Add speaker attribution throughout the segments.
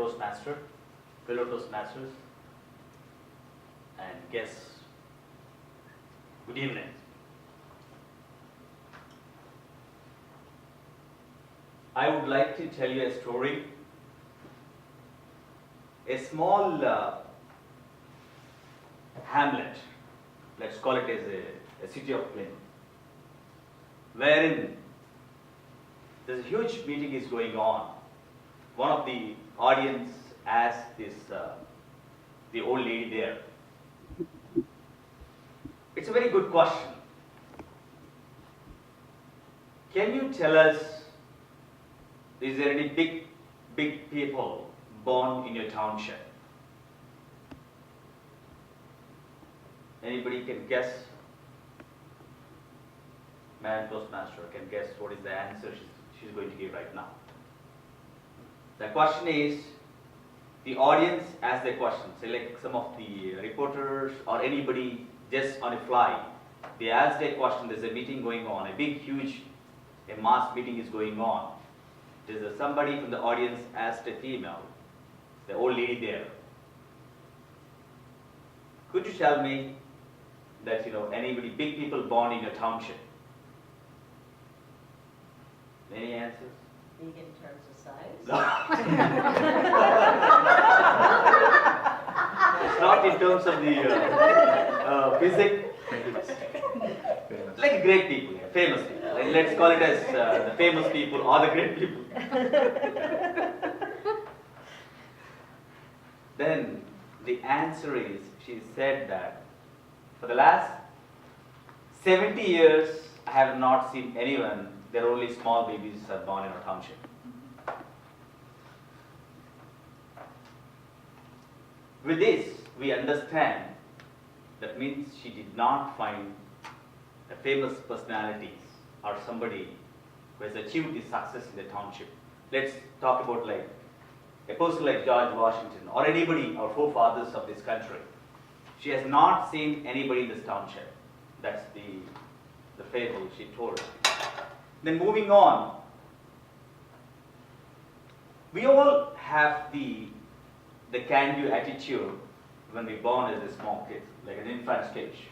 Speaker 1: Toastmaster, fellow Toastmasters, and guests. Good evening. I would like to tell you a story. A small hamlet, let's call it as a city of Plymouth, wherein there's a huge meeting is going on. One of the audience asked the old lady there. It's a very good question. Can you tell us, is there any big people born in your township? Anybody can guess? Man Toastmaster can guess what is the answer she's going to give right now. The question is, the audience asks the question. Say like some of the reporters or anybody just on a fly, they ask a question. There's a meeting going on, a big, huge, a mass meeting is going on. There's somebody from the audience asked a female, the old lady there, could you tell me that anybody big people born in your township? Any answers?
Speaker 2: Big in terms of size?
Speaker 1: No. It's not in terms of the physics. Like great people, yeah, famous people. Like, let's call it as the famous people or the great people. Then the answer is, she said that for the last 70 years, I have not seen anyone. There are only small babies are born in our township. With this, we understand that means she did not find the famous personalities or somebody who has achieved the success in the township. Let's talk about like a person like George Washington or anybody, our forefathers of this country. She has not seen anybody in this township. That's the fable she told. Then moving on, we all have the can-do attitude when we're born as a small kid, like an infant stage.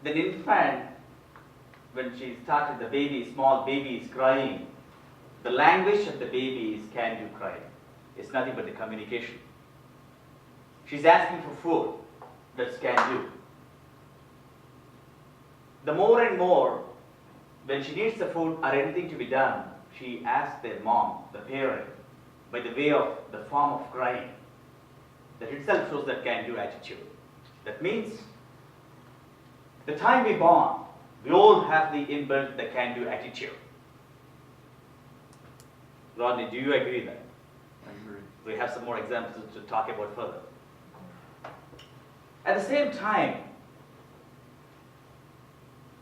Speaker 1: The infant, when she started, the baby, small baby is crying. The language of the baby is can-do crying. It's nothing but the communication. She's asking for food. That's can-do. The more and more, when she needs the food or anything to be done, she asks their mom, the parent, by the way of the form of crying. That itself shows that can-do attitude. That means, the time we born, we all have the inbuilt the can-do attitude. Rodney, do you agree with that?
Speaker 3: I agree.
Speaker 1: We have some more examples to talk about further. At the same time,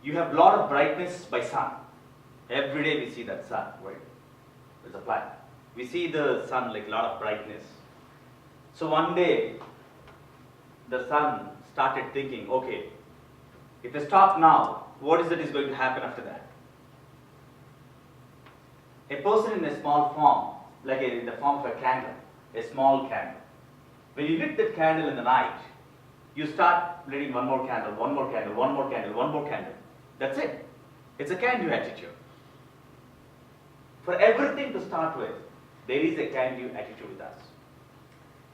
Speaker 1: you have a lot of brightness by sun. Every day we see that sun, right? There's a planet. We see the sun like a lot of brightness. So one day, the sun started thinking, okay, if I stop now, what is going to happen after that? A person in a small form, like in the form of a candle, a small candle. When you lit that candle in the night, you start lighting one more candle, one more candle, one more candle, one more candle. That's it. It's a can-do attitude. For everything to start with, there is a can-do attitude with us.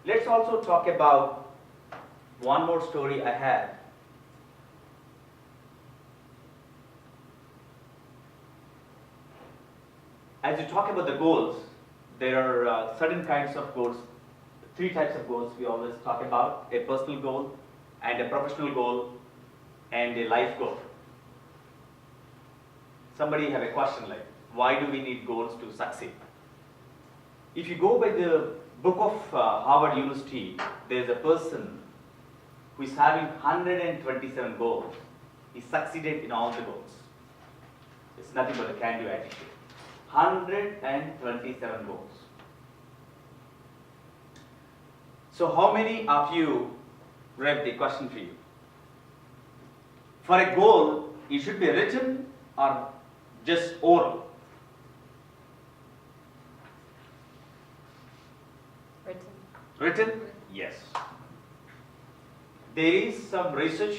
Speaker 1: Let's also talk about one more story I had. As you talk about the goals, there are certain kinds of goals, 3 types of goals we always talk about: a personal goal, and a professional goal, and a life goal. Somebody have a question like, why do we need goals to succeed? If you go by the book of Harvard University, there's a person who is having 127 goals. He succeeded in all the goals. It's nothing but a can-do attitude. 127 goals. So how many of you read the question for you? For a goal, it should be written or just oral? Written? Yes. There is some research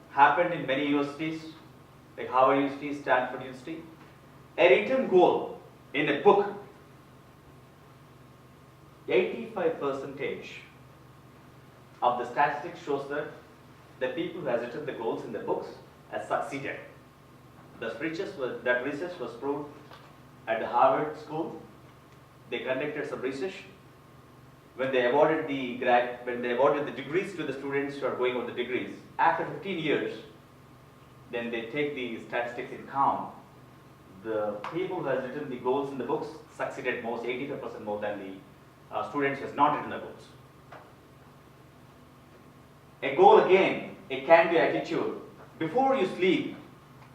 Speaker 1: happened in many universities, like Harvard University, Stanford University. A written goal in a book, 85% of the statistics shows that the people who has written the goals in the books has succeeded. That research was proved at the Harvard School. They conducted some research. When they awarded the degrees to the students who are going over the degrees, after 15 years, then they take the statistics in count. The people who has written the goals in the books succeeded most, 85% more than the students who has not written the goals. A goal again, a can-do attitude. Before you sleep,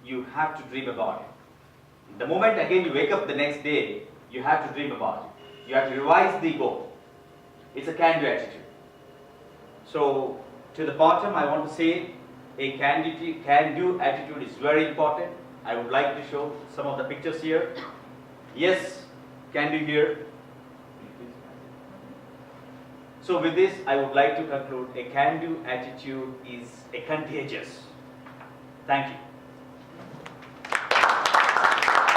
Speaker 1: you have to dream about it. The moment again you wake up the next day, you have to dream about it. You have to revise the goal. It's a can-do attitude. So, to the bottom, I want to say a can-do attitude is very important. I would like to show some of the pictures here. Yes, can do here. So with this, I would like to conclude, a can-do attitude is a contagious. Thank you.